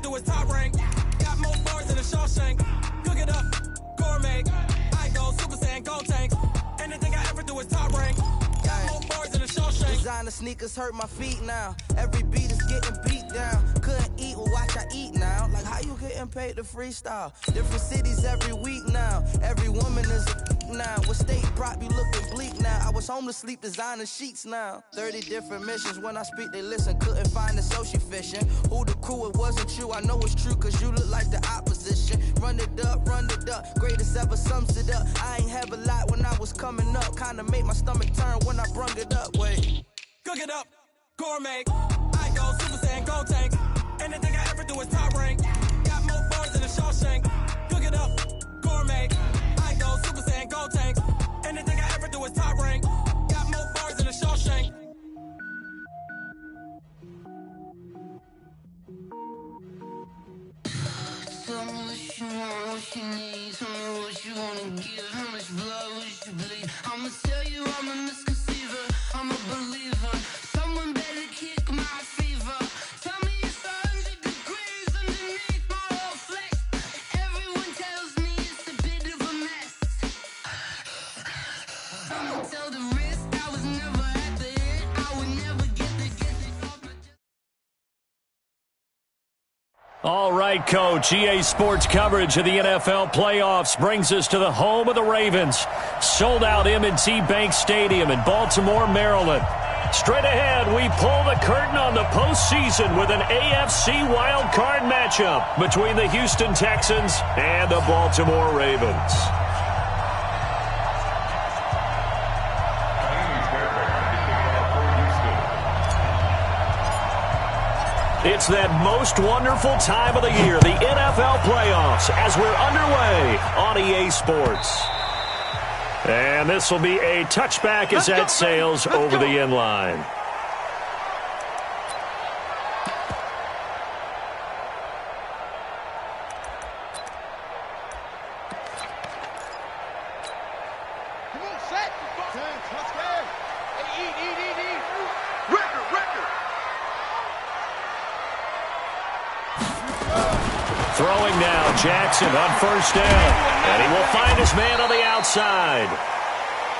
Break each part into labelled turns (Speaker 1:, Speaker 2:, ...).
Speaker 1: do is top rank. Got more bars than a Shawshank. Cook it up, gourmet. I go Super Saiyan, gold tank. Anything I ever do is top rank. Got more bars than a Shawshank.
Speaker 2: Designer sneakers hurt my feet now. Every beat is getting beat down. Couldn't eat, well watch I eat now. Like how you getting paid to freestyle? Different cities every week now. Every woman is a now. What state prop you looking bleak now? I was home to sleep designer sheets now. 30 different missions. When I speak they listen. Couldn't find it so she fishing. Who the crew, it wasn't you. I know it's true cause you look like the opposition. Run it up, greatest ever sums it up. I ain't have a lot when I was coming up. Kinda made my stomach turn when I brung it up. Wait.
Speaker 1: Cook it up, gourmet. I go Super Saiyan, gold tank. Anything I ever do is top rank. Got more bars than a Shawshank. Cook it up, gourmet. I go Super Saiyan, gold tank. Anything I ever do is top rank. Got more bars than a Shawshank.
Speaker 3: Tell me what you want, what you need. Tell me what you wanna give. How much blood would you bleed? I'ma tell you I'm a misconceiver. I'm a believer. Someone better kick my fever. Tell me it's 100 degrees underneath my whole flesh. Everyone tells me it's a bit of a mess. I'ma tell the risk. I was never at the end. I would never get the off my.
Speaker 4: All right, Coach. EA Sports coverage of the NFL playoffs brings us to the home of the Ravens. Sold out M&T Bank Stadium in Baltimore, Maryland. Straight ahead, we pull the curtain on the postseason with an AFC wildcard matchup between the Houston Texans and the Baltimore Ravens. It's that most wonderful time of the year, the NFL playoffs, as we're underway on EA Sports. And this will be a touchback as that sails over the end line. Throwing now, Jackson on first down. And he will find his man on the outside.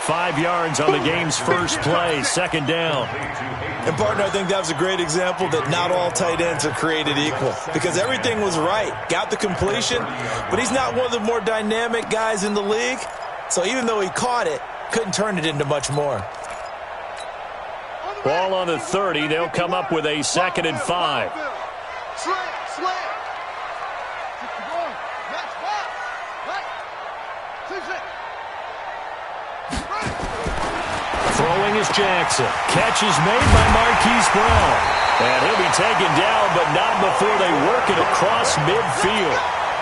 Speaker 4: 5 yards on the game's first play, second down.
Speaker 5: And, partner, I think that was a great example that not all tight ends are created equal. Because everything was right. Got the completion, but he's not one of the more dynamic guys in the league. So even though he caught it, couldn't turn it into much more.
Speaker 4: Ball on the 30. They'll come up with a 2nd and 5. Throwing is Jackson. Catch is made by Marquise Brown. And he'll be taken down, but not before they work it across midfield.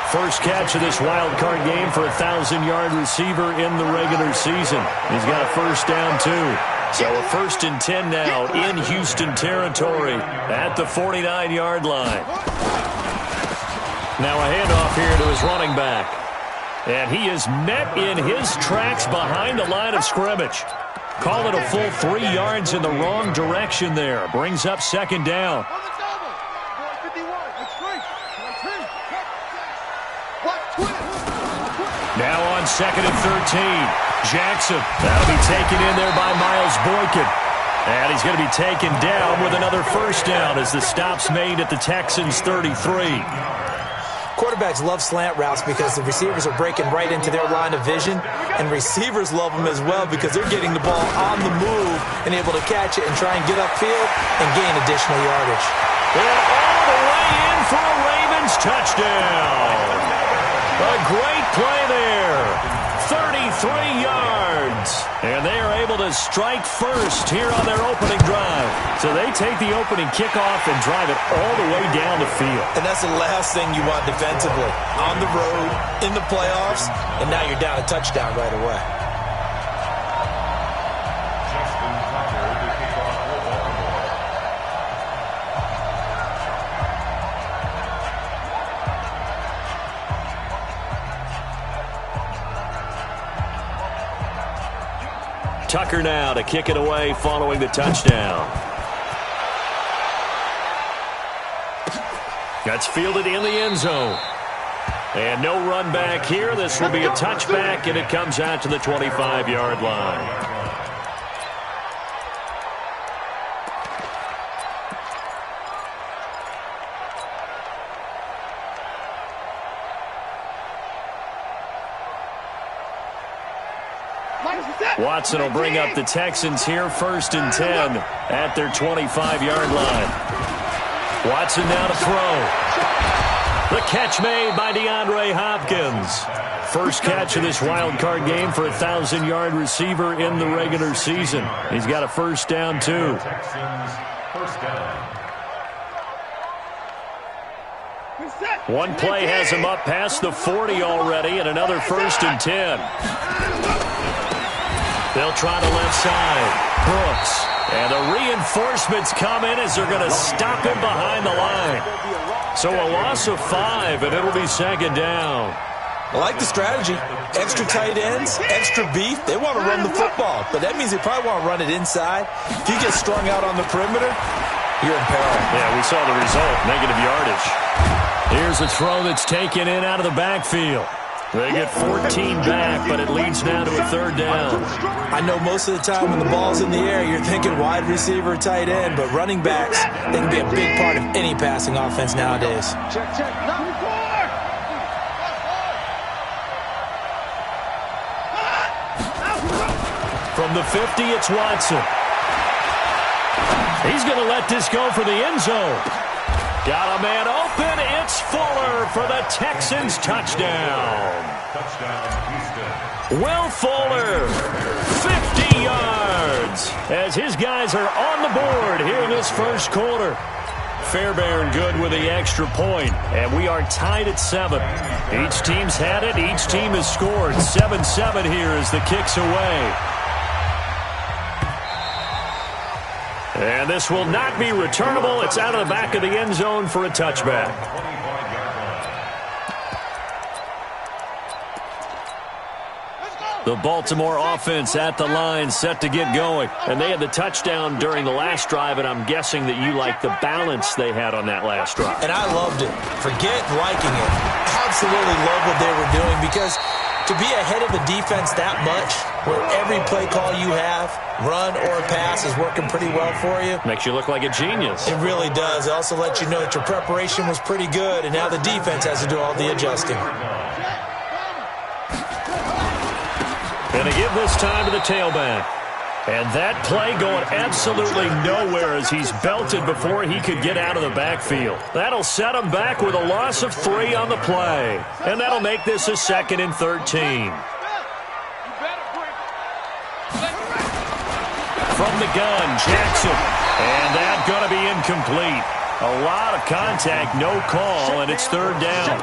Speaker 4: First catch of this wild card game for a 1,000-yard receiver in the regular season. He's got a first down, too. So a 1st and 10 now in Houston territory at the 49-yard line. Now a handoff here to his running back. And he is met in his tracks behind the line of scrimmage. Call it a full 3 yards in the wrong direction there. Brings up 2nd down. Now on 2nd and 13. Jackson. That'll be taken in there by Miles Boykin. And he's going to be taken down with another first down as the stop's made at the Texans' 33.
Speaker 6: Quarterbacks love slant routes because the receivers are breaking right into their line of vision, and receivers love them as well because they're getting the ball on the move and able to catch it and try and get upfield and gain additional yardage.
Speaker 4: And all the way in for a Ravens touchdown. A great play there. 33 yards. And they are able to strike first here on their opening drive. So they take the opening kickoff and drive it all the way down the field.
Speaker 5: And that's the last thing you want defensively. On the road, in the playoffs, and now you're down a touchdown right away.
Speaker 4: Tucker now to kick it away following the touchdown. That's fielded in the end zone. And no run back here. This will be a touchback, and it comes out to the 25-yard line. Watson will bring up the Texans here, 1st and 10 at their 25-yard line. Watson now to throw. The catch made by DeAndre Hopkins. First catch of this wild card game for a 1,000-yard receiver in the regular season. He's got a first down, too. One play has him up past the 40 already, and another 1st and 10. They'll try the left side. Brooks. And the reinforcements come in as they're going to stop him behind the line. So a loss of 5, and it'll be 2nd down.
Speaker 5: I like the strategy. Extra tight ends, extra beef. They want to run the football, but that means they probably want to run it inside. If you get strung out on the perimeter, you're in peril.
Speaker 4: Yeah, we saw the result, negative yardage. Here's a throw that's taken in out of the backfield. They get 14 back, but it leads now to a 3rd down.
Speaker 6: I know most of the time when the ball's in the air, you're thinking wide receiver, tight end, but running backs, they can be a big part of any passing offense nowadays.
Speaker 7: Check. Number 4.
Speaker 4: From the 50, it's Watson. He's going to let this go for the end zone. Got a man open. It's Fuller for the Texans touchdown. Will Fuller, 50 yards, as his guys are on the board here in this first quarter. Fairbairn good with the extra point, and we are tied at 7. Each team's had it. Each team has scored. 7-7 here as the kick's away. And this will not be returnable. It's out of the back of the end zone for a touchback. The Baltimore offense at the line, set to get going. And they had the touchdown during the last drive, and I'm guessing that you like the balance they had on that last drive.
Speaker 6: And I loved it. Forget liking it. Absolutely love what they were doing, because to be ahead of a defense that much, where every play call you have, run or pass, is working pretty well for you.
Speaker 4: Makes you look like a genius.
Speaker 6: It really does. It also lets you know that your preparation was pretty good, and now the defense has to do all the adjusting.
Speaker 4: Going to give this time to the tailback. And that play going absolutely nowhere as he's belted before he could get out of the backfield. That'll set him back with a loss of 3 on the play. And that'll make this a 2nd and 13. From the gun, Jackson. And that's going to be incomplete. A lot of contact, no call, and it's 3rd down.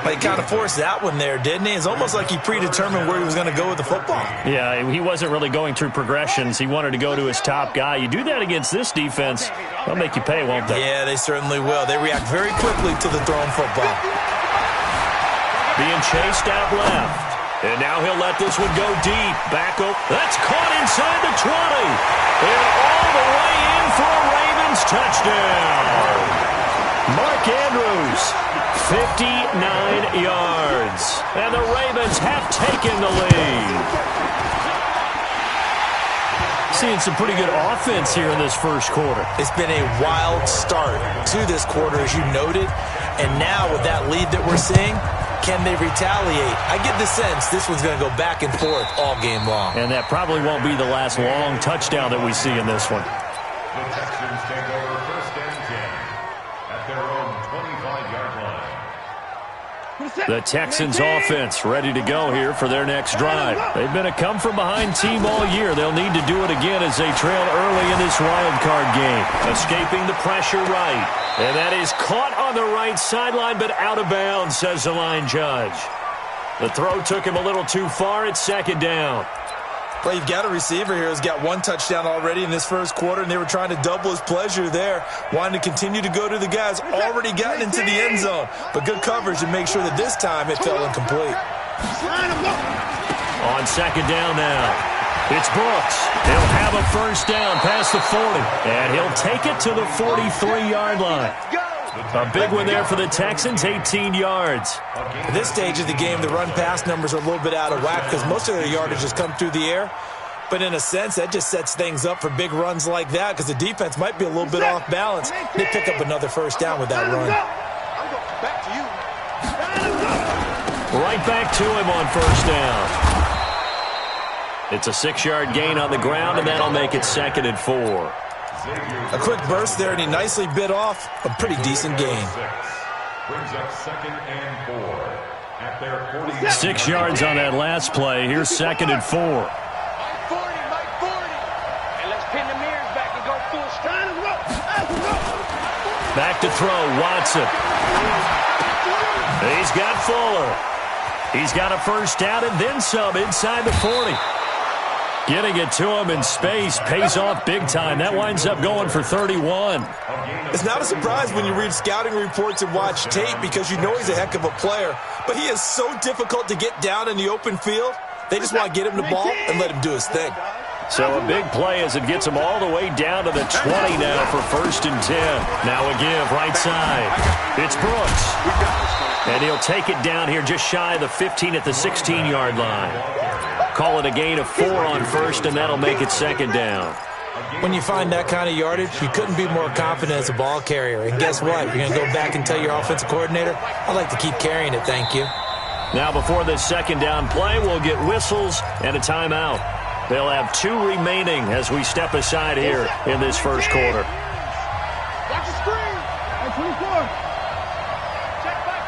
Speaker 6: He kind of forced that one there, didn't he? It's almost like he predetermined where he was going to go with the football.
Speaker 4: Yeah, he wasn't really going through progressions. He wanted to go to his top guy. You do that against this defense, they'll make you pay, won't they?
Speaker 6: Yeah, they certainly will. They react very quickly to the thrown football.
Speaker 4: Being chased out left. And now he'll let this one go deep. Back up. That's caught inside the 20. And all the way in for a Ravens touchdown. Mark Andrews, 59 yards. And the Ravens have taken the lead. Seeing some pretty good offense here in this first quarter.
Speaker 6: It's been a wild start to this quarter, as you noted. And now with that lead that we're seeing, can they retaliate? I get the sense this one's going to go back and forth all game long.
Speaker 4: And that probably won't be the last long touchdown that we see in this one.
Speaker 8: The Texans take over 1st and 10 at their own 25-yard line.
Speaker 4: The Texans offense ready to go here for their next drive. They've been a come-from-behind team all year. They'll need to do it again as they trail early in this wild card game. Escaping the pressure right. And that is caught on the right sideline, but out of bounds, says the line judge. The throw took him a little too far. It's 2nd down.
Speaker 5: Well, you've got a receiver here who's got 1 touchdown already in this first quarter, and they were trying to double his pleasure there, wanting to continue to go to the guys already gotten into the end zone. But good coverage to make sure that this time it fell incomplete.
Speaker 4: On 2nd down now. It's Brooks. He'll have a first down past the 40. And he'll take it to the 43-yard line. A big one there for the Texans, 18 yards.
Speaker 6: At this stage of the game, the run-pass numbers are a little bit out of whack because most of their yardage has come through the air. But in a sense, that just sets things up for big runs like that because the defense might be a little bit off balance. They pick up another first down with that run.
Speaker 4: Right back to him on first down. It's a 6-yard gain on the ground, and that'll make it 2nd and 4.
Speaker 5: A quick burst there, and he nicely bit off a pretty decent gain.
Speaker 8: Brings up 2nd and 4 at their 40.
Speaker 4: 6 yards on that last play. Here's 2nd and 4. Back to throw, Watson. He's got Fuller. He's got a first down and then some inside the 40. Getting it to him in space pays off big time. That winds up going for 31.
Speaker 5: It's not a surprise when you read scouting reports and watch tape because you know he's a heck of a player. But he is so difficult to get down in the open field. They just want to get him the ball and let him do his thing.
Speaker 4: So a big play as it gets him all the way down to the 20 now for 1st and 10. Now a give right side. It's Brooks. And he'll take it down here just shy of the 15 at the 16-yard line. Call it a gain of 4 on first, and that'll make it 2nd down.
Speaker 6: When you find that kind of yardage, you couldn't be more confident as a ball carrier. And guess what? You're going to go back and tell your offensive coordinator, I'd like to keep carrying it, thank you.
Speaker 4: Now before this 2nd down play, we'll get whistles and a timeout. They'll have 2 remaining as we step aside here in this first quarter.
Speaker 7: Watch the screen. 24. Check back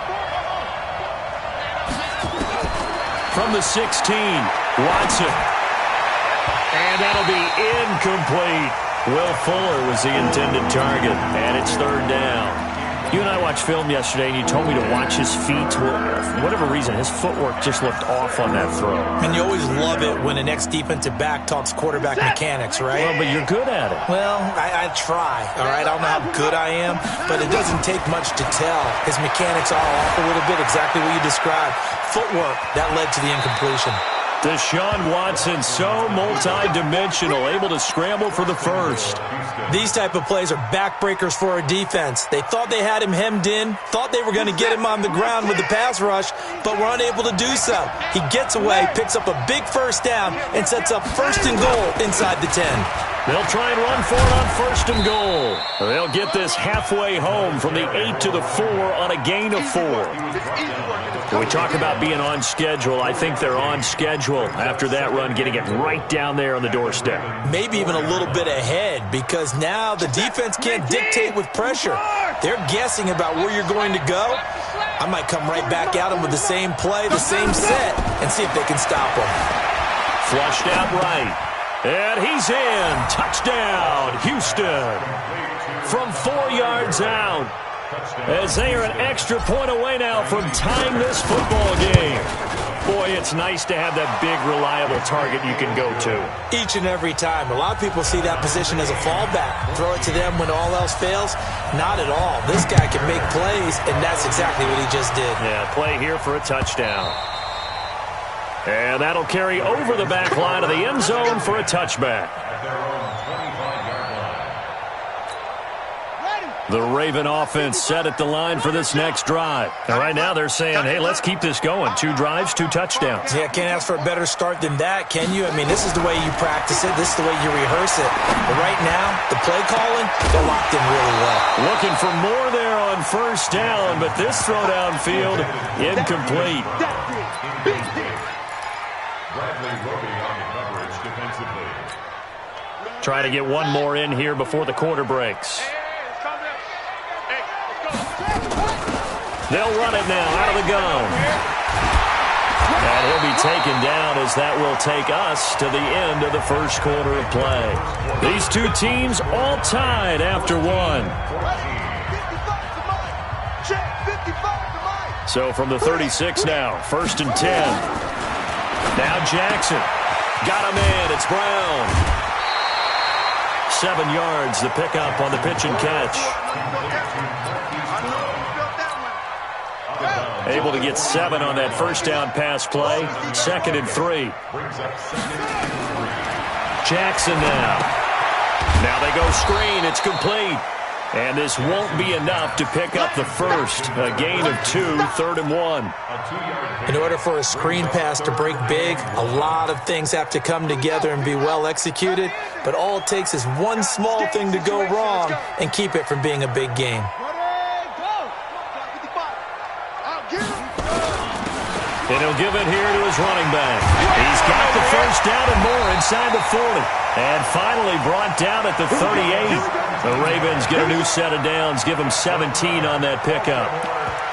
Speaker 7: 4.
Speaker 4: From the 16, Watson. And that'll be incomplete. Will Fuller was the intended target, and it's 3rd down. You and I watched film yesterday, and you told me to watch his feet. Well, for whatever reason, his footwork just looked off on that throw.
Speaker 6: And you always love it when an ex-defensive back talks quarterback mechanics, right?
Speaker 4: Well, but you're good at it.
Speaker 6: Well, I try, all right? I don't know how good I am, but it doesn't take much to tell. His mechanics are off a little bit, exactly what you described. Footwork, that led to the incompletion.
Speaker 4: Deshaun Watson, so multi-dimensional, able to scramble for the first.
Speaker 6: These type of plays are backbreakers for a defense. They thought they had him hemmed in, thought they were going to get him on the ground with the pass rush, but were unable to do so. He gets away, picks up a big first down, and sets up 1st and goal inside the 10.
Speaker 4: They'll try and run for it on 1st and goal. They'll get this halfway home from the 8 to the 4 on a gain of 4. When we talk about being on schedule, I think they're on schedule after that run, getting it right down there on the doorstep.
Speaker 6: Maybe even a little bit ahead because now the defense can't dictate with pressure. They're guessing about where you're going to go. I might come right back at them with the same play, the same set, and see if they can stop them.
Speaker 4: Flushed out right. And he's in. Touchdown, Houston. From 4 yards out. As they are an extra point away now from tying this football game. Boy, it's nice to have that big, reliable target you can go to.
Speaker 6: Each and every time. A lot of people see that position as a fallback. Throw it to them when all else fails. Not at all. This guy can make plays, and that's exactly what he just did.
Speaker 4: Yeah, play here for a touchdown. And that'll carry over the back line of the end zone for a touchback. The Raven offense set at the line for this next drive. And right now they're saying, hey, let's keep this going. 2 drives, 2 touchdowns.
Speaker 6: Yeah, can't ask for a better start than that, can you? I mean, this is the way you practice it. This is the way you rehearse it. But right now, the play calling, they're locked in really well.
Speaker 4: Looking for more there on first down, but this throw downfield, incomplete. Trying to get one more in here before the quarter breaks. They'll run it now out of the gun. And he'll be taken down as that will take us to the end of the first quarter of play. These 2 teams all tied after 1. So from the 36 now, 1st and 10. Now Jackson. Got him in. It's Brown. 7 yards, the pickup on the pitch and catch. Able to get 7 on that first down pass play. 2nd and 3. Jackson now. Now they go screen. It's complete. And this won't be enough to pick up the first. A gain of 2, 3rd and 1.
Speaker 6: In order for a screen pass to break big, a lot of things have to come together and be well executed. But all it takes is one small thing to go wrong and keep it from being a big game.
Speaker 4: And he'll give it here to his running back. He's got the first down and more inside the 40. And finally brought down at the 38. The Ravens get a new set of downs, give them 17 on that pickup.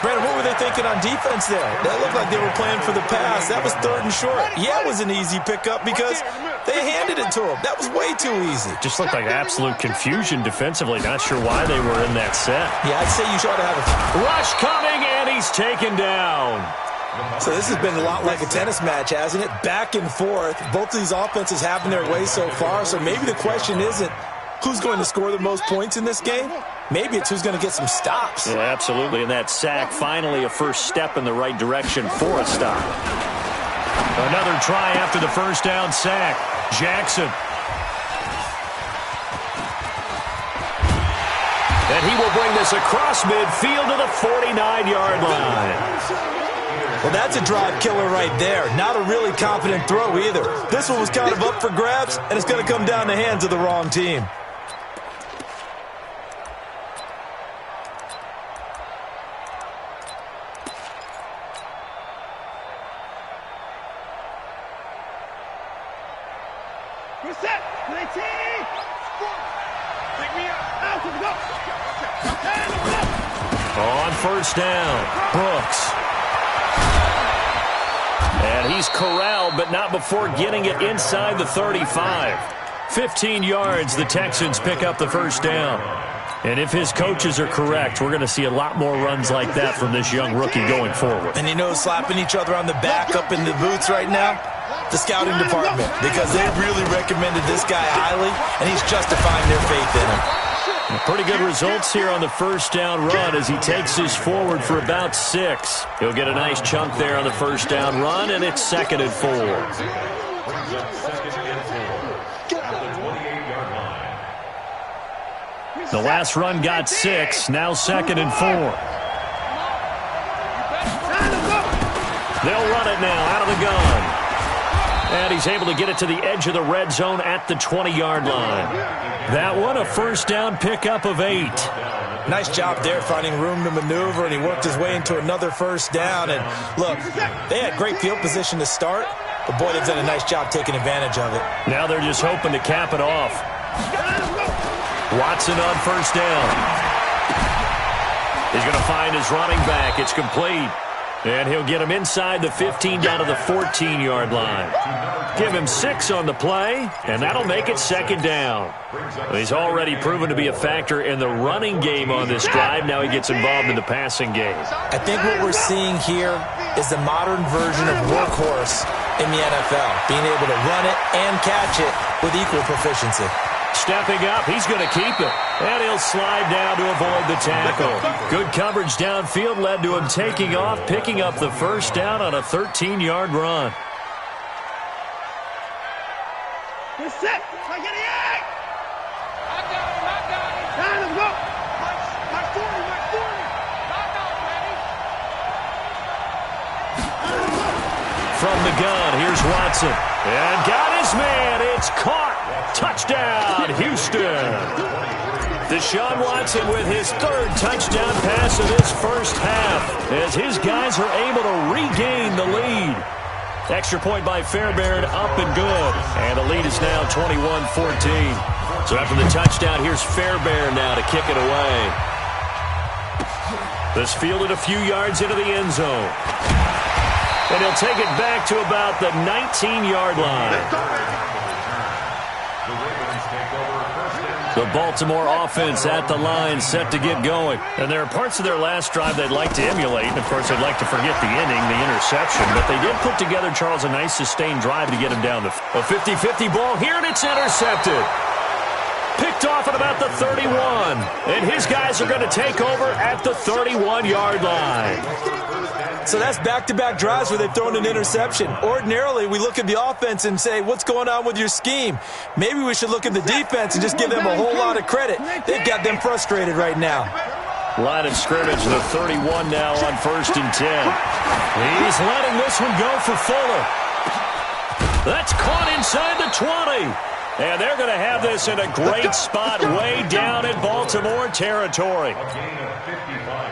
Speaker 5: Brandon, what were they thinking on defense there? That looked like they were playing for the pass. That was 3rd and short. Yeah, it was an easy pickup because they handed it to him. That was way too easy.
Speaker 4: Just looked like absolute confusion defensively. Not sure why they were in that set.
Speaker 5: Yeah, I'd say you ought to have a
Speaker 4: rush coming, and he's taken down.
Speaker 5: So this has been a lot like a tennis match, hasn't it? Back and forth. Both of these offenses having their way so far. So maybe the question isn't who's going to score the most points in this game. Maybe it's who's going to get some stops.
Speaker 4: Yeah, absolutely. And that sack, finally a first step in the right direction for a stop. Another try after the first down sack. Jackson. And he will bring this across midfield to the 49-yard line.
Speaker 5: Well, that's a drive killer right there. Not a really confident throw either. This one was kind of up for grabs, and it's going to come down the hands of the wrong team.
Speaker 4: On first down, Brooks. And he's corralled, but not before getting it inside the 35. 15 yards, the Texans pick up the first down. And if his coaches are correct, we're going to see a lot more runs like that from this young rookie going forward.
Speaker 5: And you know, slapping each other on the back up in the boots right now? The scouting department, because they really recommended this guy highly, and he's justifying their faith in him.
Speaker 4: Pretty good results here on the first down run as he takes this forward for about 6. He'll get a nice chunk there on the first down run, and it's 2nd and 4. The last run got 6, now 2nd and 4. They'll run it now out of the gun. And he's able to get it to the edge of the red zone at the 20-yard line. That one, a first down pickup of 8.
Speaker 5: Nice job there finding room to maneuver, and he worked his way into another first down. And look, they had great field position to start, but boy, they've done a nice job taking advantage of it.
Speaker 4: Now they're just hoping to cap it off. Watson on first down. He's going to find his running back. It's complete. And he'll get him inside the 15 down to the 14-yard line. Give him 6 on the play, and that'll make it 2nd down. He's already proven to be a factor in the running game on this drive. Now he gets involved in the passing game.
Speaker 6: I think what we're seeing here is the modern version of workhorse in the NFL, being able to run it and catch it with equal proficiency.
Speaker 4: Stepping up, he's going to keep it. And he'll slide down to avoid the tackle. Good coverage downfield led to him taking off, picking up the first down on a 13-yard run. From the gun, here's Watson. And got his man. It's caught. Touchdown, Houston. Deshaun Watson with his 3rd touchdown pass of this first half as his guys are able to regain the lead. Extra point by Fairbairn, up and good. And the lead is now 21-14. So after the touchdown, here's Fairbairn now to kick it away. This fielded a few yards into the end zone. And he'll take it back to about the 19-yard line. The Baltimore offense at the line, set to get going. And there are parts of their last drive they'd like to emulate. And, of course, they'd like to forget the inning, the interception. But they did put together, Charles, a nice sustained drive to get him down. A 50-50 ball here, and it's intercepted. Picked off at about the 31. And his guys are going to take over at the 31-yard line.
Speaker 5: So that's back-to-back drives where they've thrown an interception. Ordinarily, we look at the offense and say, what's going on with your scheme? Maybe we should look at the defense and just give them a whole lot of credit. They've got them frustrated right now.
Speaker 4: Line of scrimmage, the 31 now on 1st and 10. He's letting this one go for Fuller. That's caught inside the 20. And they're going to have this in a great spot way down in Baltimore territory.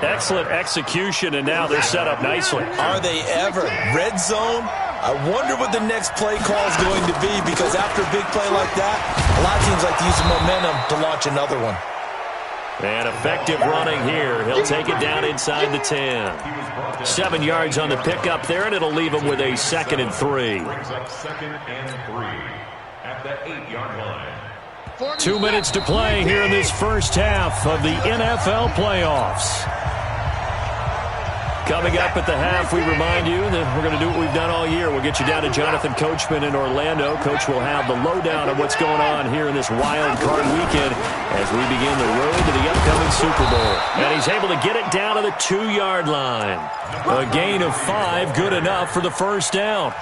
Speaker 4: Excellent execution, and now they're set up nicely.
Speaker 5: Are they ever? Red zone? I wonder what the next play call is going to be, because after a big play like that, a lot of teams like to use the momentum to launch another one.
Speaker 4: And effective running here. He'll take it down inside the 10. 7 yards on the pickup there, and it'll leave him with a 2nd and 3.
Speaker 8: Brings up 2nd and 3 at the 8-yard line.
Speaker 4: 2 minutes to play here in this first half of the NFL playoffs. Coming up at the half, we remind you that we're going to do what we've done all year. We'll get you down to Jonathan Coachman in Orlando. Coach will have the lowdown of what's going on here in this wild card weekend as we begin the road to the upcoming Super Bowl. And he's able to get it down to the 2-yard line. A gain of 5, good enough for the first down.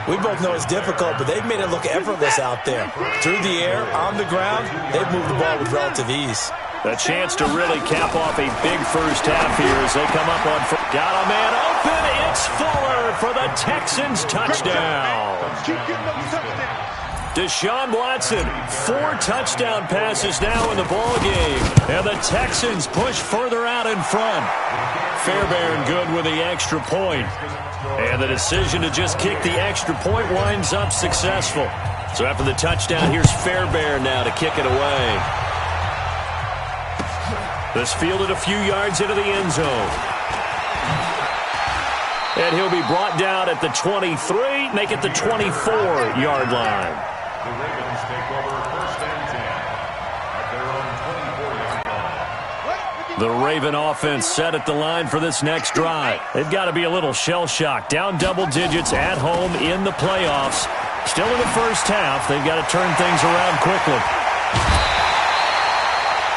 Speaker 5: We both know it's difficult, but they've made it look effortless out there. Through the air, on the ground, they've moved the ball with relative ease.
Speaker 4: A chance to really cap off a big first half here as they come up on first. Got a man open. It's Fuller for the Texans touchdown. Deshaun Watson, 4 touchdown passes now in the ball game, and the Texans push further out in front. Fairbairn good with the extra point, and the decision to just kick the extra point winds up successful. So after the touchdown, here's Fairbairn now to kick it away. This fielded a few yards into the end zone. And he'll be brought down at the 23, make it the 24-yard line.
Speaker 8: The Ravens take over 1st and 10 at their own 24-yard line.
Speaker 4: The Raven offense set at the line for this next drive. They've got to be a little shell-shocked. Down double digits at home in the playoffs. Still in the first half. They've got to turn things around quickly.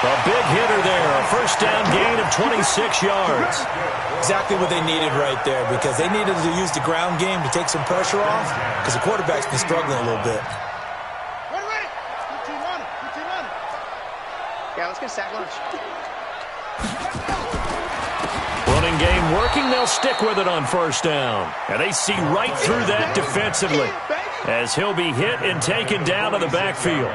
Speaker 4: A big hitter there. A first down gain of 26 yards.
Speaker 5: Exactly what they needed right there, because they needed to use the ground game to take some pressure off, because the quarterback's been struggling a little bit.
Speaker 7: Ready. Good team on it. Good team on it. Yeah, let's get a sack lunch.
Speaker 4: Running game working. They'll stick with it on first down. And they see right through that defensively as he'll be hit and taken down to the backfield.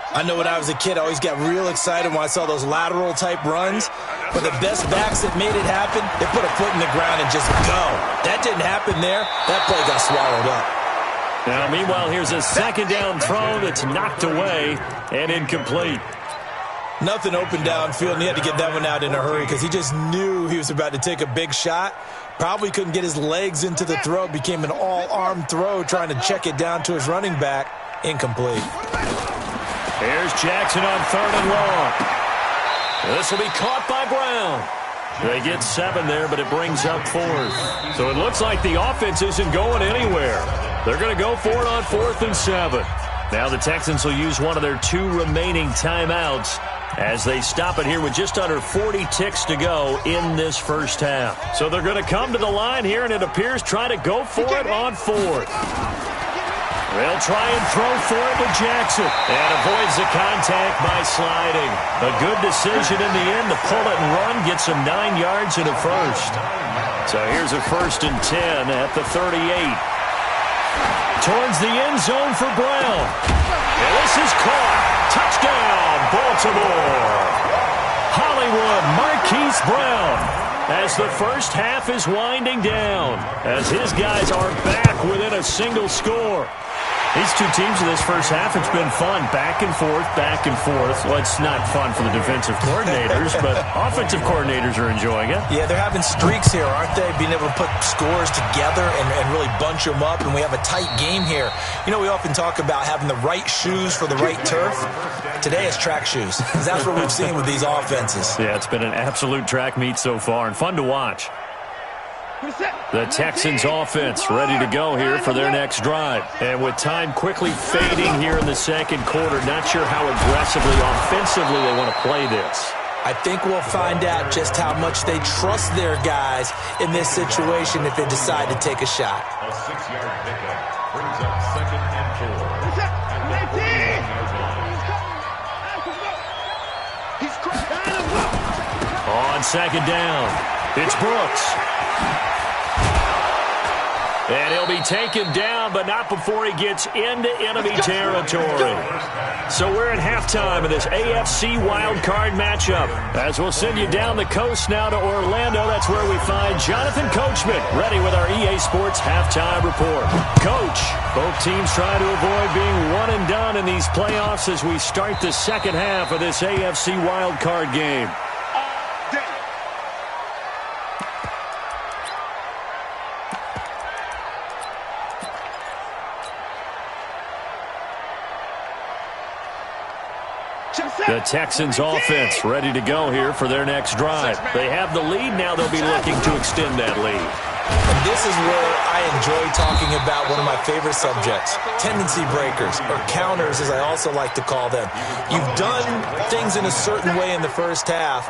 Speaker 5: I know when I was a kid, I always got real excited when I saw those lateral-type runs. But the best backs that made it happen, they put a foot in the ground and just go. That didn't happen there. That play got swallowed up.
Speaker 4: Now, meanwhile, here's a second down throw that's knocked away and incomplete.
Speaker 5: Nothing open downfield, and he had to get that one out in a hurry because he just knew he was about to take a big shot. Probably couldn't get his legs into the throw. Became an all-arm throw trying to check it down to his running back. Incomplete.
Speaker 4: Here's Jackson on 3rd and long. This will be caught by Brown. They get 7 there, but it brings up 4th. So it looks like the offense isn't going anywhere. They're going to go for it on 4th and 7. Now the Texans will use one of their 2 remaining timeouts as they stop it here with just under 40 ticks to go in this first half. So they're going to come to the line here, and it appears try to go for it on 4th. They'll try and throw for it with Jackson. And avoids the contact by sliding. A good decision in the end to pull it and run. Gets him 9 yards and a first. So here's a 1st and 10 at the 38. Towards the end zone for Brown. And this is caught. Touchdown, Baltimore. Hollywood Marquise Brown. As the first half is winding down. As his guys are back within a single score. These 2 teams in this first half, it's been fun. Back and forth, back and forth. Well, it's not fun for the defensive coordinators, but offensive coordinators are enjoying it.
Speaker 5: Yeah, they're having streaks here, aren't they? Being able to put scores together and really bunch them up, and we have a tight game here. You know, we often talk about having the right shoes for the right turf. Today it's track shoes. That's what we've seen with these offenses.
Speaker 4: Yeah, it's been an absolute track meet so far, and fun to watch. The Texans offense ready to go here for their next drive. And with time quickly fading here in the second quarter, not sure how aggressively, offensively they want to play this.
Speaker 6: I think we'll find out just how much they trust their guys in this situation if they decide to take a shot.
Speaker 8: A 6-yard pickup brings up 2nd and 4. At the 41-yard line.
Speaker 4: On 2nd down, it's Brooks. And he'll be taken down, but not before he gets into enemy territory. So we're at halftime of this AFC wildcard matchup. As we'll send you down the coast now to Orlando, that's where we find Jonathan Coachman, ready with our EA Sports halftime report. Coach, both teams trying to avoid being one and done in these playoffs as we start the second half of this AFC wildcard game. The Texans offense ready to go here for their next drive. They have the lead. Now they'll be looking to extend that lead.
Speaker 6: And this is where I enjoy talking about one of my favorite subjects, tendency breakers, or counters as I also like to call them. You've done things in a certain way in the first half,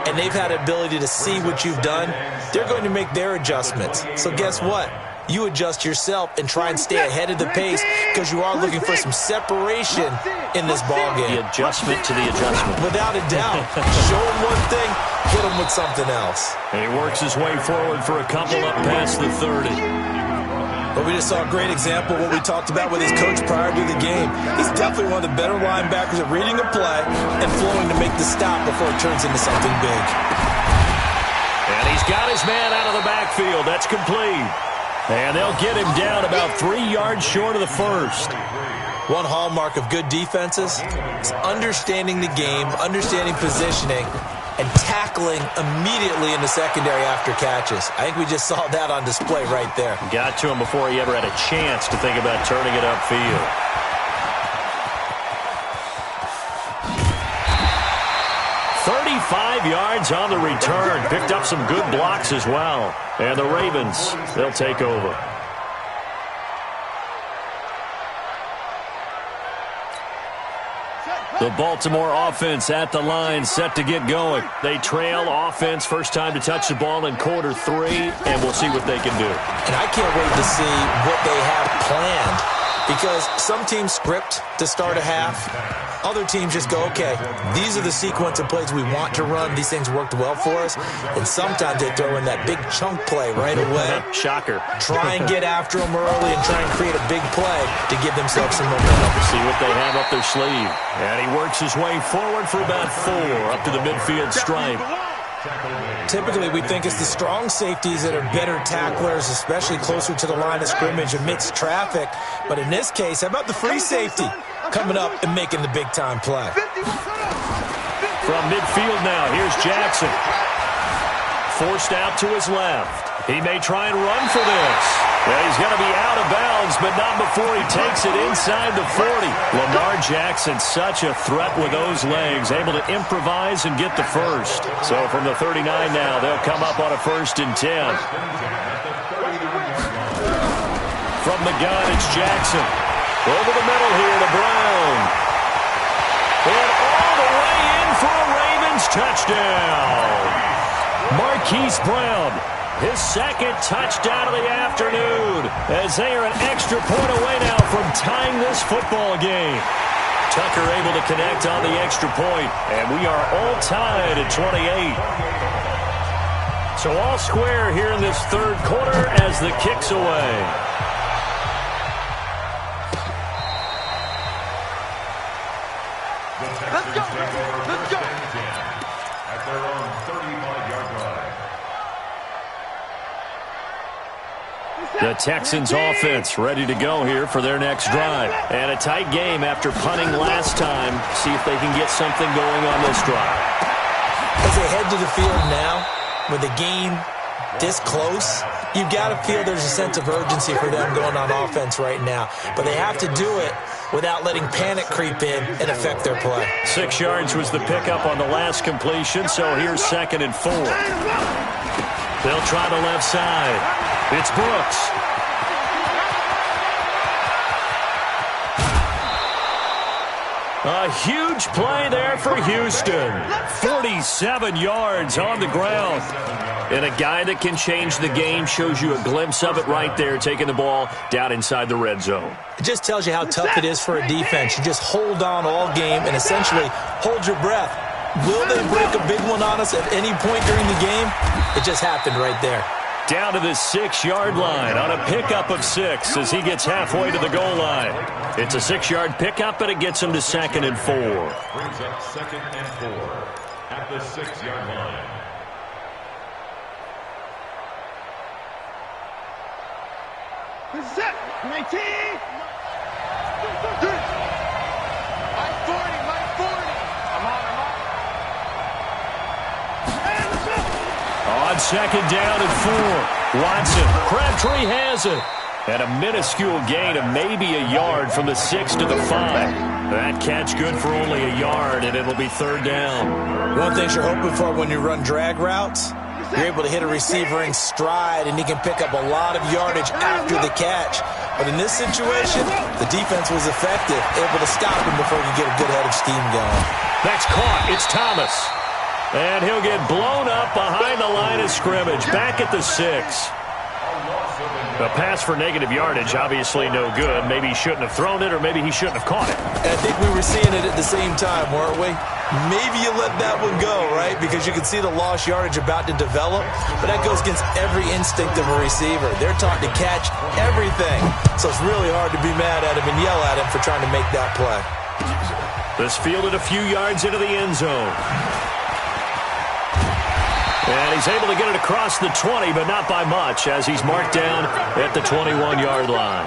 Speaker 6: and they've had the ability to see what you've done. They're going to make their adjustments. So guess what? You adjust yourself and try and stay ahead of the pace because you are looking for some separation in this ballgame.
Speaker 4: The adjustment to the adjustment.
Speaker 6: Without a doubt. Show him one thing, hit him with something else.
Speaker 4: And he works his way forward for a couple up past the 30.
Speaker 6: But we just saw a great example of what we talked about with his coach prior to the game. He's definitely one of the better linebackers at reading a play and flowing to make the stop before it turns into something big.
Speaker 4: And he's got his man out of the backfield. That's complete. And they'll get him down about 3 yards short of the first.
Speaker 6: One hallmark of good defenses is understanding the game, understanding positioning, and tackling immediately in the secondary after catches. I think we just saw that on display right there.
Speaker 4: Got to him before he ever had a chance to think about turning it upfield. Yards on the return. Picked up some good blocks as well. And the Ravens, they'll take over. The Baltimore offense at the line, set to get going. They trail offense, first time to touch the ball in quarter 3, and we'll see what they can do.
Speaker 6: And I can't wait to see what they have planned, because some teams script to start a half. Other teams just go, okay, these are the sequence of plays we want to run. These things worked well for us. And sometimes they throw in that big chunk play right away.
Speaker 4: Shocker.
Speaker 6: Try and get after them early and try and create a big play to give themselves some momentum.
Speaker 4: See what they have up their sleeve. And he works his way forward for about 4 up to the midfield stripe.
Speaker 6: Typically, we think it's the strong safeties that are better tacklers, especially closer to the line of scrimmage amidst traffic. But in this case, how about the free safety coming up and making the big-time play?
Speaker 4: From midfield now, here's Jackson. Forced out to his left. He may try and run for this. Well, he's going to be out of bounds, but not before he takes it inside the 40. Lamar Jackson, such a threat with those legs, able to improvise and get the first. So from the 39 now, they'll come up on a 1st and 10. From the gun, it's Jackson. Over the middle here to Brown. And all the way in for a Ravens touchdown. Marquise Brown, his 2nd touchdown of the afternoon, as they are an extra point away now from tying this football game. Tucker able to connect on the extra point, and we are all tied at 28. So all square here in this 3rd quarter as the kick's away.
Speaker 7: Let's go! Let's go!
Speaker 8: At their own 35-yard line.
Speaker 4: The Texans offense ready to go here for their next drive. And a tight game after punting last time. See if they can get something going on this drive.
Speaker 6: As they head to the field now, with the game this close, you've got to feel there's a sense of urgency for them going on offense right now. But they have to do it without letting panic creep in and affect their play.
Speaker 4: 6 yards was the pickup on the last completion, so here's 2nd and 4. They'll try the left side. It's Brooks. A huge play there for Houston. 47 yards on the ground. And a guy that can change the game, shows you a glimpse of it right there, taking the ball down inside the red zone.
Speaker 6: It just tells you how tough it is for a defense. You just hold on all game and essentially hold your breath. Will they break a big one on us at any point during the game? It just happened right there.
Speaker 4: Down to the 6-yard line on a pickup of 6 as he gets halfway to the goal line. It's a 6-yard pickup, and it gets him to 2nd and 4.
Speaker 8: Brings up 2nd and 4 at the 6-yard line.
Speaker 7: Set. 19. My 40. I'm on. And let's go.
Speaker 4: On 2nd down and 4. Watson. Crabtree has it. And a minuscule gain of maybe a yard from the 6 to the 5. That catch good for only a yard, and it'll be 3rd down.
Speaker 6: One thing you're hoping for when you run drag routes, you're able to hit a receiver in stride, and he can pick up a lot of yardage after the catch. But in this situation, the defense was effective, able to stop him before he could get a good head of steam going.
Speaker 4: That's caught. It's Thomas. And he'll get blown up behind the line of scrimmage, back at the 6. A pass for negative yardage, obviously no good. Maybe he shouldn't have thrown it, or maybe he shouldn't have caught it.
Speaker 6: And I think we were seeing it at the same time, weren't we? Maybe you let that one go, right? Because you can see the lost yardage about to develop. But that goes against every instinct of a receiver. They're taught to catch everything. So it's really hard to be mad at him and yell at him for trying to make that play.
Speaker 4: This fielded a few yards into the end zone. And he's able to get it across the 20, but not by much, as he's marked down at the 21-yard line.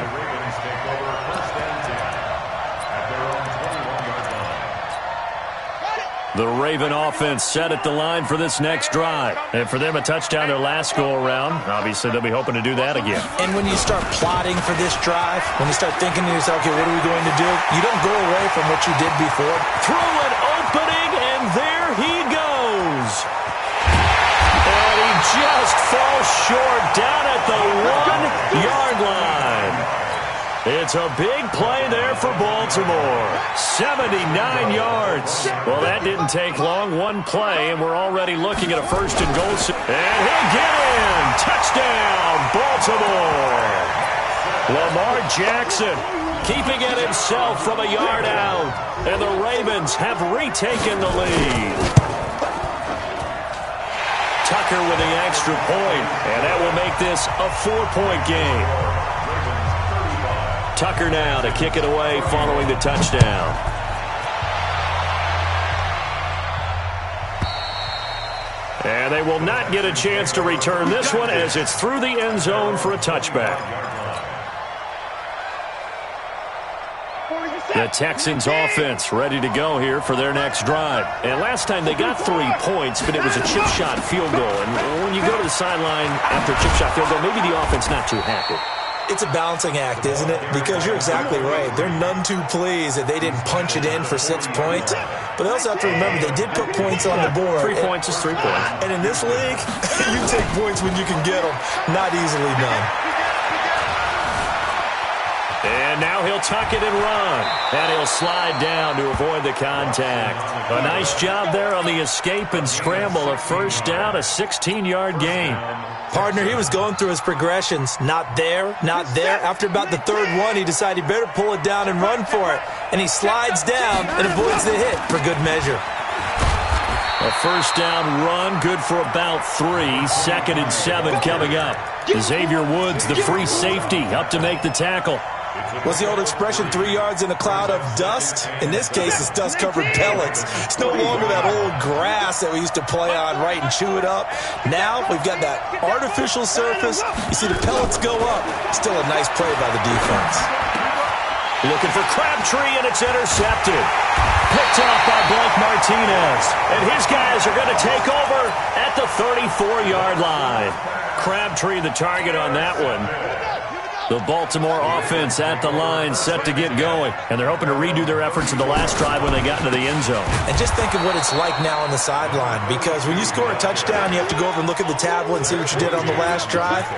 Speaker 4: The Raven offense set at the line for this next drive. And for them, a touchdown their last go-around. Obviously, they'll be hoping to do that again.
Speaker 6: And when you start plotting for this drive, when you start thinking to yourself, okay, what are we going to do? You don't go away from what you did before.
Speaker 4: Through an opening, and there he goes. And he just falls short down at the 1-yard line. It's a big play there for Baltimore. 79 yards. Well, that didn't take long. One play, and we're already looking at a 1st and goal. And he'll get in. Touchdown, Baltimore. Lamar Jackson keeping it himself from a yard out. And the Ravens have retaken the lead. Tucker with the extra point, and that will make this a 4-point game. Tucker now to kick it away following the touchdown. And they will not get a chance to return this one as it's through the end zone for a touchback. The Texans offense ready to go here for their next drive. And last time they got 3 points, but it was a chip shot field goal. And when you go to the sideline after a chip shot field goal, maybe the offense not too happy.
Speaker 6: It's a balancing act, isn't it? Because you're exactly right. They're none too pleased that they didn't punch it in for 6 points. But they also have to remember they did put points on the board.
Speaker 4: 3 points is 3 points.
Speaker 6: And in this league, you take points when you can get them. Not easily done.
Speaker 4: And now he'll tuck it and run. And he'll slide down to avoid the contact. A nice job there on the escape and scramble. A 1st down, a 16-yard gain.
Speaker 6: Partner, he was going through his progressions. Not there, not there. After about the 3rd one, he decided he better pull it down and run for it. And he slides down and avoids the hit for good measure.
Speaker 4: A 1st down run, good for about 3. 2nd and 7 coming up. Xavier Woods, the free safety, up to make the tackle.
Speaker 6: What's the old expression, 3 yards in a cloud of dust? In this case, it's dust-covered pellets. It's no longer that old grass that we used to play on, right, and chew it up. Now we've got that artificial surface. You see the pellets go up. Still a nice play by the defense.
Speaker 4: Looking for Crabtree, and it's intercepted. Picked off by Blake Martinez. And his guys are going to take over at the 34-yard line. Crabtree the target on that one. The Baltimore offense at the line, set to get going. And they're hoping to redo their efforts in the last drive when they got into the end zone.
Speaker 6: And just think of what it's like now on the sideline. Because when you score a touchdown, you have to go over and look at the tablet and see what you did on the last drive.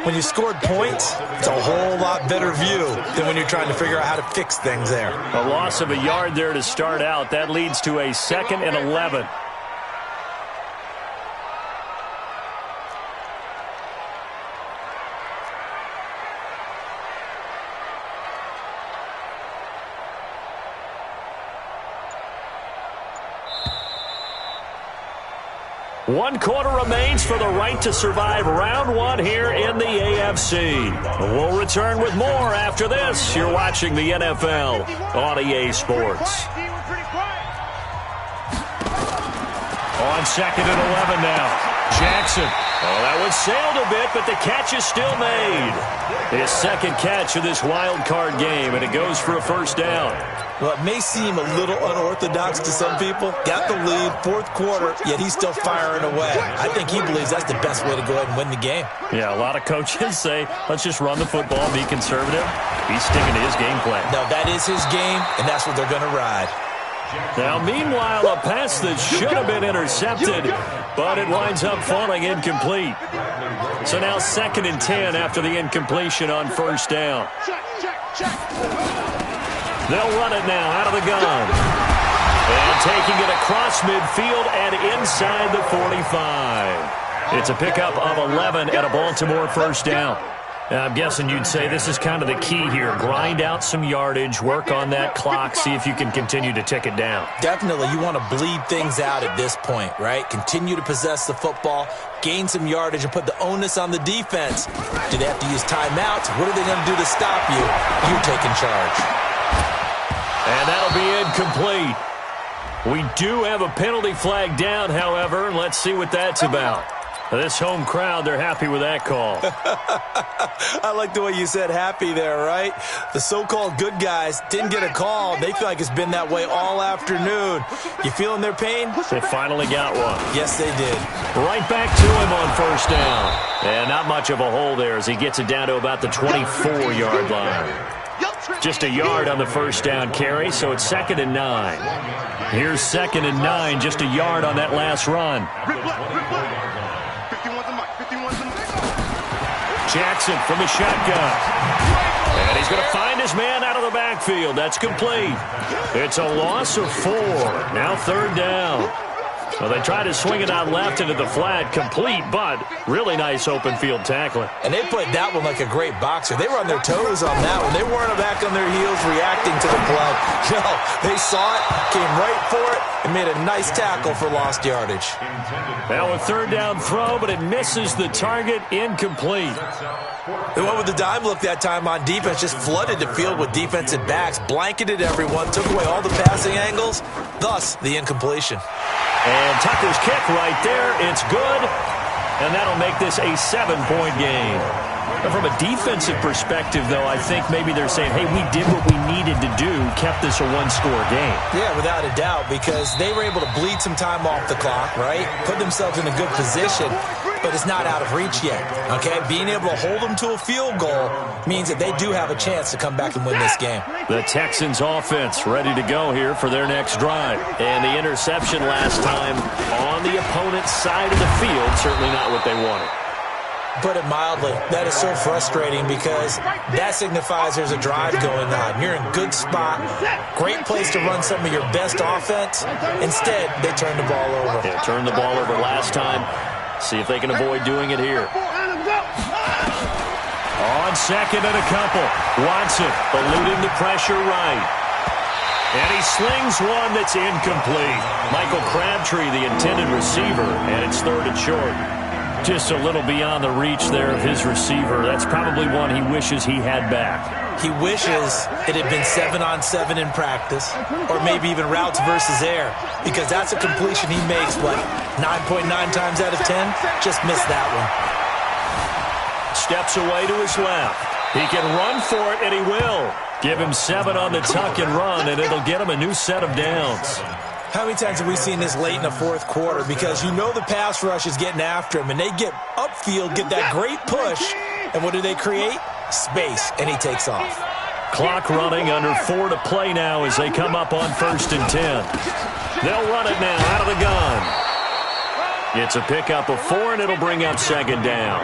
Speaker 6: when you scored points, it's a whole lot better view than when you're trying to figure out how to fix things there.
Speaker 4: A loss of a yard there to start out. That leads to a 2nd and 11. One quarter remains for the right to survive round one here in the AFC. We'll return with more after this. You're watching the NFL on EA Sports. On 2nd and 11 now. Jackson. Oh, that one sailed a bit, but the catch is still made. His 2nd catch of this wild card game, and it goes for a first down.
Speaker 5: Well, it may seem a little unorthodox to some people. Got the lead, 4th quarter, yet he's still firing away. I think he believes that's the best way to go ahead and win the game.
Speaker 4: Yeah, a lot of coaches say, let's just run the football, be conservative. He's sticking to his game plan.
Speaker 5: No, that is his game, and that's what they're going to ride.
Speaker 4: Now, meanwhile, a pass that should have been intercepted, but it winds up falling incomplete. So now 2nd and 10 after the incompletion on first down. They'll run it now out of the gun. And taking it across midfield and inside the 45. It's a pickup of 11 at a Baltimore first down. I'm guessing you'd say this is kind of the key here. Grind out some yardage, work on that clock, see if you can continue to tick it down.
Speaker 5: Definitely, you want to bleed things out at this point, right? Continue to possess the football, gain some yardage, and put the onus on the defense. Do they have to use timeouts? What are they going to do to stop you? You take in charge.
Speaker 4: And that'll be incomplete. We do have a penalty flag down, however, and let's see what that's about. This home crowd, they're happy with that call.
Speaker 5: I like the way you said happy there, right? The so-called good guys didn't get a call. They feel like it's been that way all afternoon. You feeling their pain?
Speaker 4: They finally got one.
Speaker 5: Yes, they did.
Speaker 4: Right back to him on first down. And not much of a hole there as he gets it down to about the 24-yard line. Just a yard on the first down carry, so it's 2nd and 9. Here's 2nd and 9, just a yard on that last run. Jackson from the shotgun. And he's going to find his man out of the backfield. That's complete. It's a loss of 4. Now 3rd down. Well, they try to swing it out left into the flat, complete, but really nice open field tackling.
Speaker 5: And they played that one like a great boxer. They were on their toes on that one. They weren't back on their heels reacting to the play. No, they saw it, came right for it, and made a nice tackle for lost yardage.
Speaker 4: Now a 3rd down throw, but it misses the target, incomplete.
Speaker 5: They went with the dime look that time on defense, just flooded the field with defensive backs, blanketed everyone, took away all the passing angles, thus the incompletion.
Speaker 4: And Tucker's kick right there, it's good, and that'll make this a 7-point game. But from a defensive perspective, though, I think maybe they're saying, hey, we did what we needed to do, kept this a 1-score game.
Speaker 5: Yeah, without a doubt, because they were able to bleed some time off the clock, right? Put themselves in a good position, but it's not out of reach yet, okay? Being able to hold them to a field goal means that they do have a chance to come back and win this game.
Speaker 4: The Texans offense ready to go here for their next drive. And the interception last time on the opponent's side of the field, certainly not what they wanted.
Speaker 5: Put it mildly, that is so frustrating because that signifies there's a drive going on. You're in good spot, great place to run some of your best offense. Instead, they turn the ball over.
Speaker 4: Yeah, turned the ball over last time. See if they can avoid doing it here. On 2nd and a couple. Watson eluding the pressure right. And he slings one that's incomplete. Michael Crabtree, the intended receiver, and it's 3rd and short. Just a little beyond the reach there of his receiver. That's probably one he wishes he had back.
Speaker 5: He wishes it had been 7-on-7 in practice, or maybe even routes versus air, because that's a completion he makes, 9.9 times out of 10? Just missed that one.
Speaker 4: Steps away to his left. He can run for it, and he will. Give him 7 on the tuck and run, and it'll get him a new set of downs.
Speaker 5: How many times have we seen this late in the 4th quarter? Because you know the pass rush is getting after him, and they get upfield, get that great push, and what do they create? Space, and he takes off.
Speaker 4: Clock running, under 4 to play now as they come up on 1st and 10. They'll run it now out of the gun. It's a pickup of 4, and it'll bring up second down.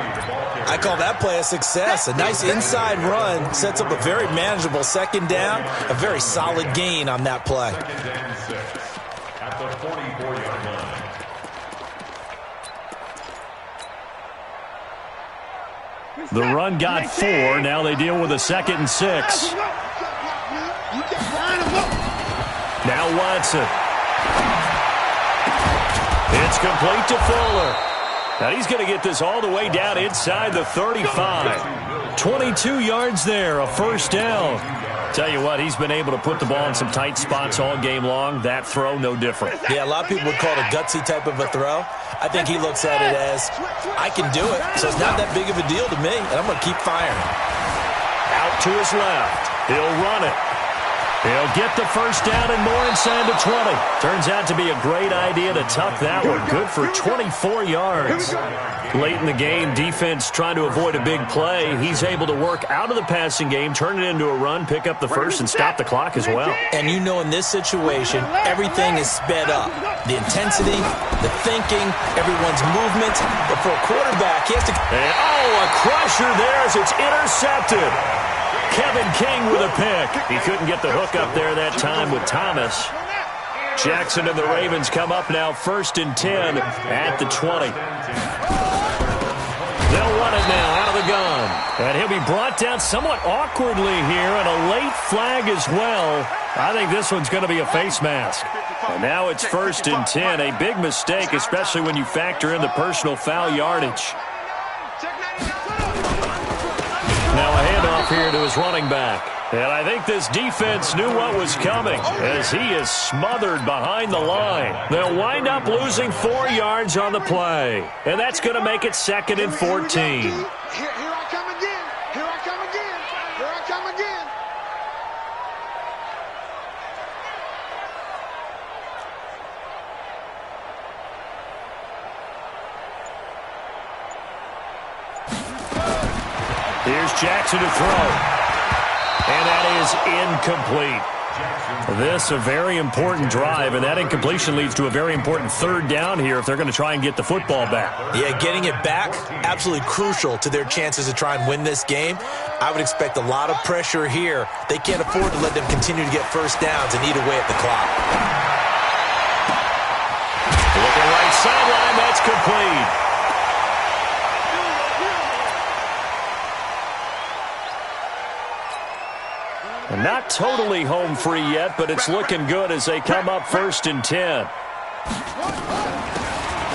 Speaker 5: I call that play a success. A nice inside run sets up a very manageable second down, a very solid gain on that play.
Speaker 8: Second and 6 at the 44-yard line.
Speaker 4: The run got 4. Now they deal with a 2nd and 6. Now Watson. It's complete to Fuller. Now he's going to get this all the way down inside the 35. 22 yards there, a first down. Tell you what, he's been able to put the ball in some tight spots all game long. That throw, no different.
Speaker 5: Yeah, a lot of people would call it a gutsy type of a throw. I think he looks at it as, I can do it, so it's not that big of a deal to me, and I'm going to keep firing.
Speaker 4: Out to his left. He'll run it. He'll get the first down and more inside the 20. Turns out to be a great idea to tuck that one. Good for 24 yards. Late in the game, defense trying to avoid a big play. He's able to work out of the passing game, turn it into a run, pick up the first, and stop the clock as well.
Speaker 5: And you know in this situation, everything is sped up. The intensity, the thinking, everyone's movement. But for a quarterback, he has to...
Speaker 4: And, a crusher there as it's intercepted. Kevin King with a pick. He couldn't get the hook up there that time with Thomas. Jackson and the Ravens come up now 1st and 10 at the 20. They'll run it now out of the gun. And he'll be brought down somewhat awkwardly here, and a late flag as well. I think this one's going to be a face mask. And now it's 1st and 10. A big mistake, especially when you factor in the personal foul yardage. Now a handoff here to his running back. And I think this defense knew what was coming as he is smothered behind the line. They'll wind up losing 4 yards on the play. And that's going to make it 2nd and 14.
Speaker 7: Here I come again. Here I come again. Here I come again.
Speaker 4: Here's Jackson to throw. And that is incomplete. This a very important drive, and that incompletion leads to a very important 3rd down here if they're going to try and get the football back.
Speaker 5: Yeah, getting it back, absolutely crucial to their chances to try and win this game. I would expect a lot of pressure here. They can't afford to let them continue to get first downs and eat away at the clock.
Speaker 4: Looking right sideline, that's complete. Not totally home free yet, but it's looking good as they come up 1st and 10.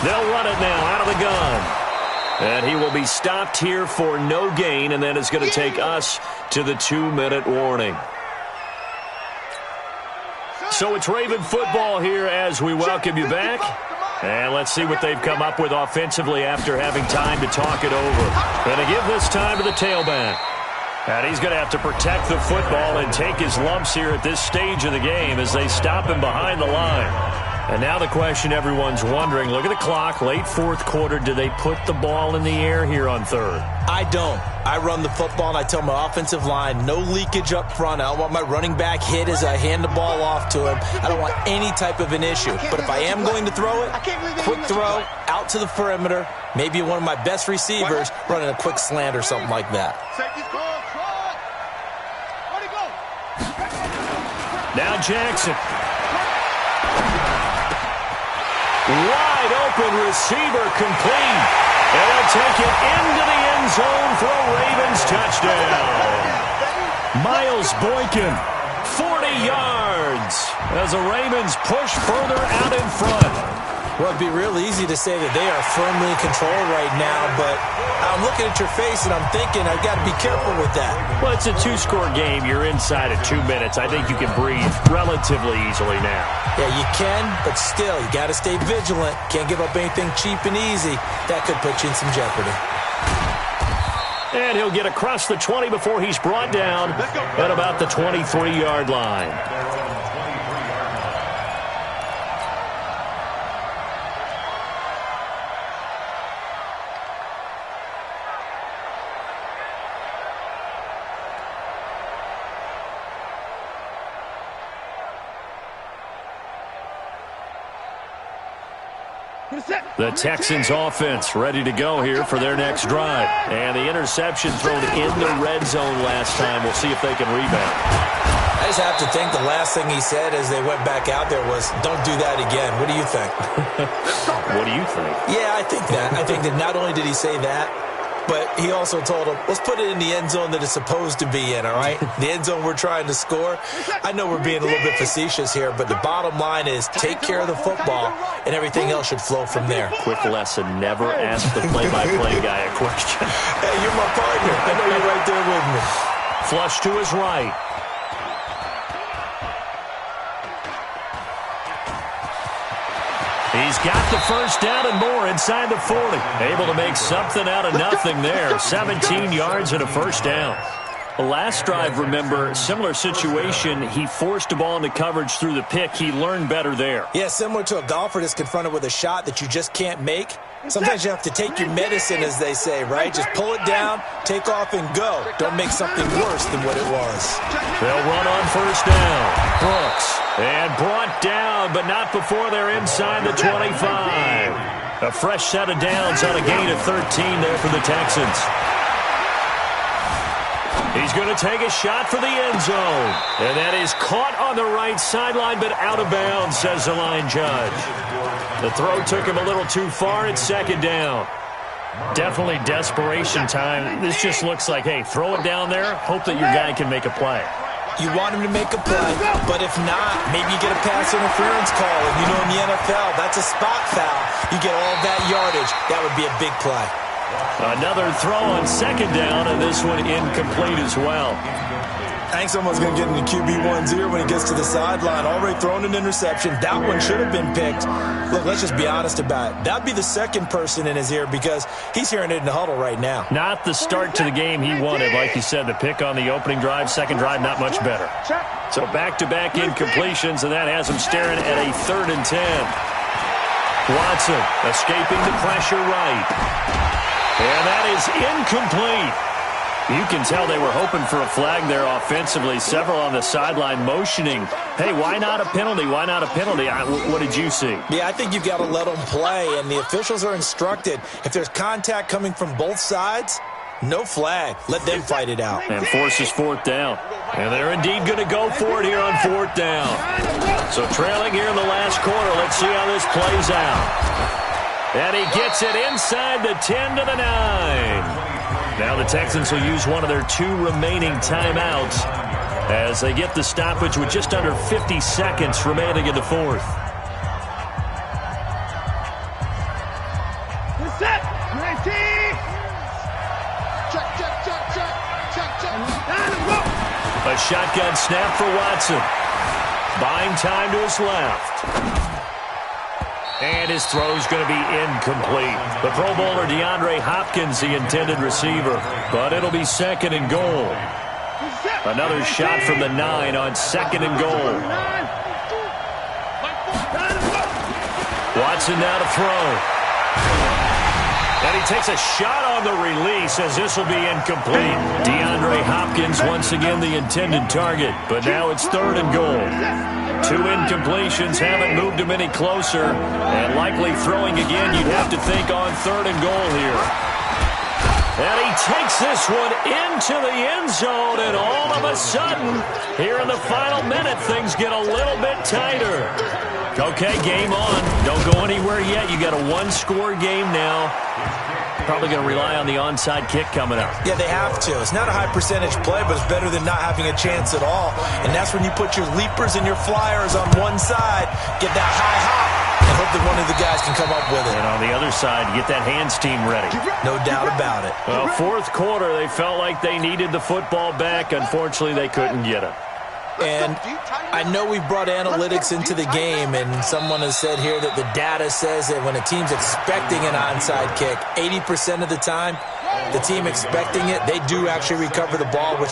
Speaker 4: They'll run it now out of the gun. And he will be stopped here for no gain, and then it's going to take us to the 2-minute warning. So it's Raven football here as we welcome you back. And let's see what they've come up with offensively after having time to talk it over. Going to give this time to the tailback. And he's going to have to protect the football and take his lumps here at this stage of the game as they stop him behind the line. And now the question everyone's wondering, look at the clock, late 4th quarter, do they put the ball in the air here on 3rd?
Speaker 5: I don't. I run the football, and I tell my offensive line, no leakage up front. I don't want my running back hit as I hand the ball off to him. I don't want any type of an issue. But if I am going to throw it, quick throw, out to the perimeter, maybe one of my best receivers running a quick slant or something like that.
Speaker 4: Now Jackson. Wide open receiver complete. And they'll take it into the end zone for a Ravens touchdown. Miles Boykin, 40 yards as the Ravens push further out in front.
Speaker 5: Well, it'd be real easy to say that they are firmly in control right now, but I'm looking at your face and I'm thinking I've got to be careful with that.
Speaker 4: Well, it's a 2-score game. You're inside of 2 minutes. I think you can breathe relatively easily now.
Speaker 5: Yeah, you can, but still, you got to stay vigilant. Can't give up anything cheap and easy. That could put you in some jeopardy.
Speaker 4: And he'll get across the 20 before he's brought down at about the 23-yard line. The Texans offense ready to go here for their next drive. And the interception thrown in the red zone last time. We'll see if they can rebound.
Speaker 6: I just have to think the last thing he said as they went back out there was, don't do that again. What do you think?
Speaker 4: What do you think?
Speaker 6: Yeah, I think that. I think that not only did he say that, but he also told him, let's put it in the end zone that it's supposed to be in, all right? The end zone we're trying to score. I know we're being a little bit facetious here, but the bottom line is take care of the football, and everything else should flow from there.
Speaker 4: Quick lesson, never ask the play-by-play guy a question.
Speaker 6: Hey, you're my partner. I know you're right there with me.
Speaker 4: Flush to his right. He's got the first down and more inside the 40. Able to make something out of nothing there. 17 yards and a first down. The last drive, remember, similar situation. He forced the ball into coverage through the pick. He learned better there.
Speaker 6: Yeah, similar to a golfer that's confronted with a shot that you just can't make. Sometimes you have to take your medicine, as they say, right? Just pull it down, take off, and go. Don't make something worse than what it was.
Speaker 4: They'll run on first down. Brooks. And brought down, but not before they're inside the 25. A fresh set of downs on a gain of 13 there for the Texans. He's going to take a shot for the end zone. And that is caught on the right sideline, but out of bounds, says the line judge. The throw took him a little too far. It's second down. Definitely desperation time. This just looks like, hey, throw it down there, hope that your guy can make a play.
Speaker 6: You want him to make a play, but if not, maybe you get a pass interference call. And you know in the NFL, that's a spot foul. You get all that yardage. That would be a big play.
Speaker 4: Another throw on second down, and this one incomplete as well.
Speaker 5: I think someone's going to get into QB1-0 when he gets to the sideline. Already thrown an interception. That one should have been picked. Look, let's just be honest about it. That would be the second person in his ear because he's hearing it in the huddle right now.
Speaker 4: Not the start to the game he wanted. Like you said, the pick on the opening drive, second drive, not much better. So back-to-back incompletions, and that has him staring at a 3rd and 10. Watson escaping the pressure right. And that is incomplete. You can tell they were hoping for a flag there offensively. Several on the sideline motioning. Hey, why not a penalty? Why not a penalty? What did you see?
Speaker 6: Yeah, I think you've got to let them play, and the officials are instructed. If there's contact coming from both sides, no flag. Let them fight it out.
Speaker 4: And forces 4th down. And they're indeed going to go for it here on 4th down. So trailing here in the last quarter. Let's see how this plays out. And he gets it inside the 10 to the 9. Now the Texans will use one of their 2 remaining timeouts as they get the stoppage with just under 50 seconds remaining in the 4th. A shotgun snap for Watson. Buying time to his left. And his throw's going to be incomplete. The Pro Bowler DeAndre Hopkins, the intended receiver. But it'll be 2nd and goal. Another shot from the 9 on 2nd and goal. Watson now to throw. And he takes a shot on the release as this will be incomplete. DeAndre Hopkins once again the intended target. But now it's 3rd and goal. 2 incompletions haven't moved him any closer. And likely throwing again, you'd have to think on 3rd and goal here. And he takes this one into the end zone. And all of a sudden, here in the final minute, things get a little bit tighter. Okay, game on. Don't go anywhere yet. You got a 1-score game now. Probably going to rely on the onside kick coming up.
Speaker 6: Yeah, they have to. It's not a high percentage play, but it's better than not having a chance at all. And that's when you put your leapers and your flyers on one side, get that high hop, and hope that one of the guys can come up with it.
Speaker 4: And on the other side, get that hands team ready.
Speaker 6: No doubt about it.
Speaker 4: Well, 4th quarter, they felt like they needed the football back. Unfortunately, they couldn't get it.
Speaker 6: And I know we brought analytics into the game, and someone has said here that the data says that when a team's expecting an onside kick, 80% of the time, the team expecting it, they do actually recover the ball, which